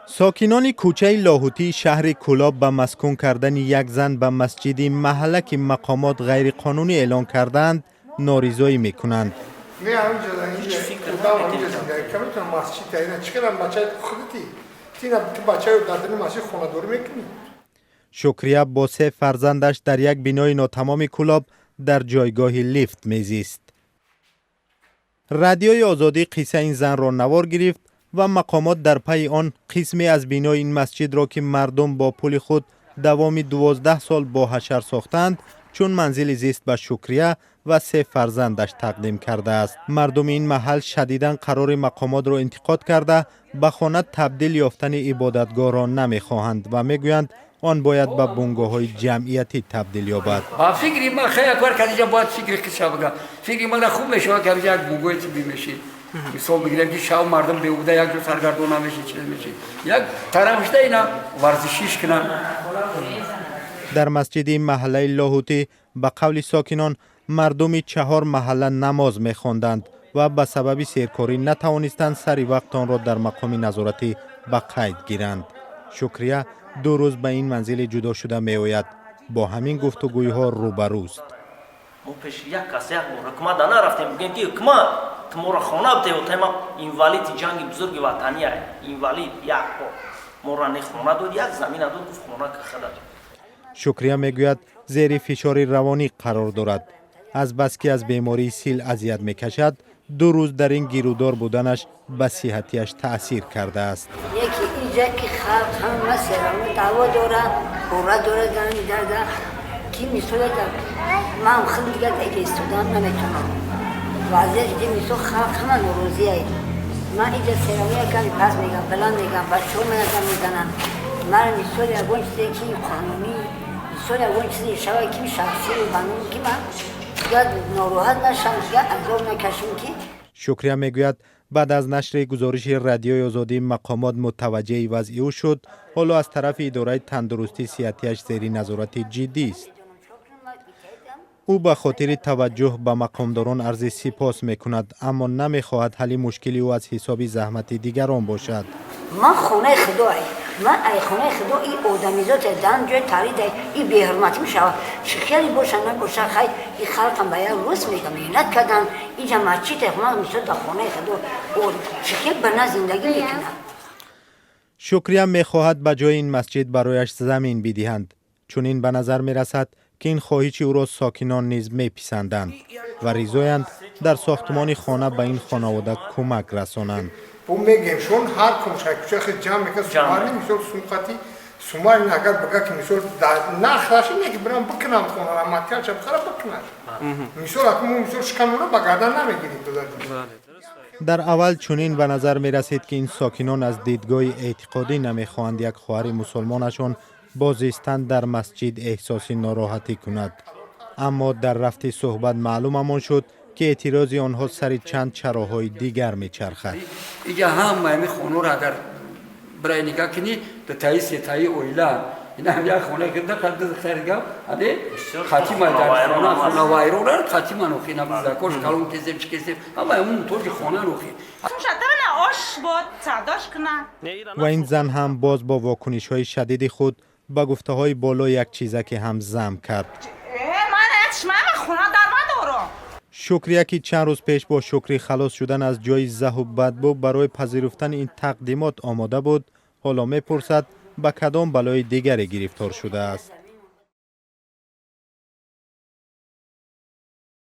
ساکنان کوچه لاهوتی شهر کولاب به مسکون کردن یک زن به مسجدی محله که مقامات غیر قانونی اعلان کردند ناریزایی میکنند. شکریه با 3 فرزندش در یک بینای ناتمام کولاب در جایگاهی لیفت میزیست. رادیوی آزادی قصه این زن را نوار گرفت و مقامات در پی آن قسمی از بینای این مسجد را که مردم با پول خود دوام 12 سال با حشر ساختند چون منزل زیست به شکریه و 3 فرزندش تقدیم کرده است. مردم این محل شدیداً قرار مقامات را انتقاد کرده به خانه تبدیل یافتن عبادتگاه را نمیخواهند و میگویند آن باید به بنگاه‌های جمعیتی تبدیل یابد. فکری ما خیلی کار کردیم باید فکر کشا بگم. فکری ما خوب میشه که یک بنگاهی چی میشه. مثال بگیریم که شاو مردم به بوده یک جو سرگردون نمیشه چیز میشه. یک طرفش اینا ورزشیش کنن. در مسجد محله لاهوتی به قول ساکنان مردم 4 محله نماز می‌خواندند و به سبب سیرکاری نتوانستند سری وقت آن را در مقام نظارتی به قید گیرند. شکریه 2 روز به این منزل جدا شده می‌آید. با همین گفتگوی‌ها روبروست. ما پیش یک کسی یک حکومت نرفتیم بگیم که حکومت تمورا خانه بده و تما اینوالید جنگ بزرگ وطنی است. اینوالید یک مورا نه خانه داد یک زمین داد گفت خانه که خدا. شکریه میگوید زیر فشار روانی قرار دارد. از بس که از بیماری سیل اذیت میکشد 2 روز در این گیرودار بودنش به صحتیش تأثیر کرده است. یکی اینجا که خلق هم مثلا دعوا داره برا داره داره کی میسوله من خیلی دیگه اگه استودان نمیتونم وضعیت دیگه میسو خلق همه نوروزیه من اینجا سرامی کمی پس میگم بلند میگم بچه ها منظم میزنن من میسوله اگون چیزی که قانونی میسوله اگون چیزی شوی که شخصی و قانون که من یاد ناراحت نشم یا عذاب نکشم که. شکریه میگوید بعد از نشر گزارش رادیوی آزادی مقامات متوجه وضع او شد. حالا از طرف اداره تندرستی صحتیش زیر نظارت جدی است. او به خاطر توجه به مقامداران عرض سپاس میکند اما نمیخواهد حل مشکلی او از حساب زحمت دیگران باشد. من خونه خدای من ای خونه خدا این آدمیزات دن جای تاریده این بی حرمتی میشود خیلی باشن نباشن خیلی این خلقم باید روز میگم مهنت کردن اینجا مسجد من میشد در خونه خدا خیلی بنا زندگی میکنم. شکریه میخواهد به جای این مسجد برایش زمین بدهند چون این به نظر میرسد که این خواهش او را ساکنان نیز میپسندند و ریزایند در ساختمان خانه به این خانواده کمک رسانند. بوم میگیم چون هر کمشک خیلی جمع میکنه سوماری میشود سومقتی سوماری نگر بگه که میشود نخلاشی نگی برام بکنم خونه را ماتیال چه بخواه بکنم میشود اکنون میشود شکنونه بگردن نمیگیریم در اول چنین به نظر می رسید که این ساکنان از دیدگاه اعتقادی نمیخواهند یک خواهر مسلمانشان بازیستن در مسجد احساس ناراحتی کند اما در رفت صحبت معلوممان شد که اعتراض آنها سر چند چراهای دیگر میچرخد. اینجا هم می خونه را اگر برای نگاه کنی در تایی اویلا اینا هم یک خونه که دقیق خیرگاه هده خاتیمه در خونه وایرو را خاتیمه نوخی نبوده کش کلون کسیم چی کسیم اما همون طور که خونه نوخی و این زن هم باز با واکنش های شدید خود با گفته های بالا یک چیزه که هم زم کرد. شکریه که چند روز پیش با شکری خلاص شدن از جای زه و بدبو برای پذیرفتن این تقدیمات آماده بود حالا میپرسد به کدام بلای دیگری گرفتار شده است.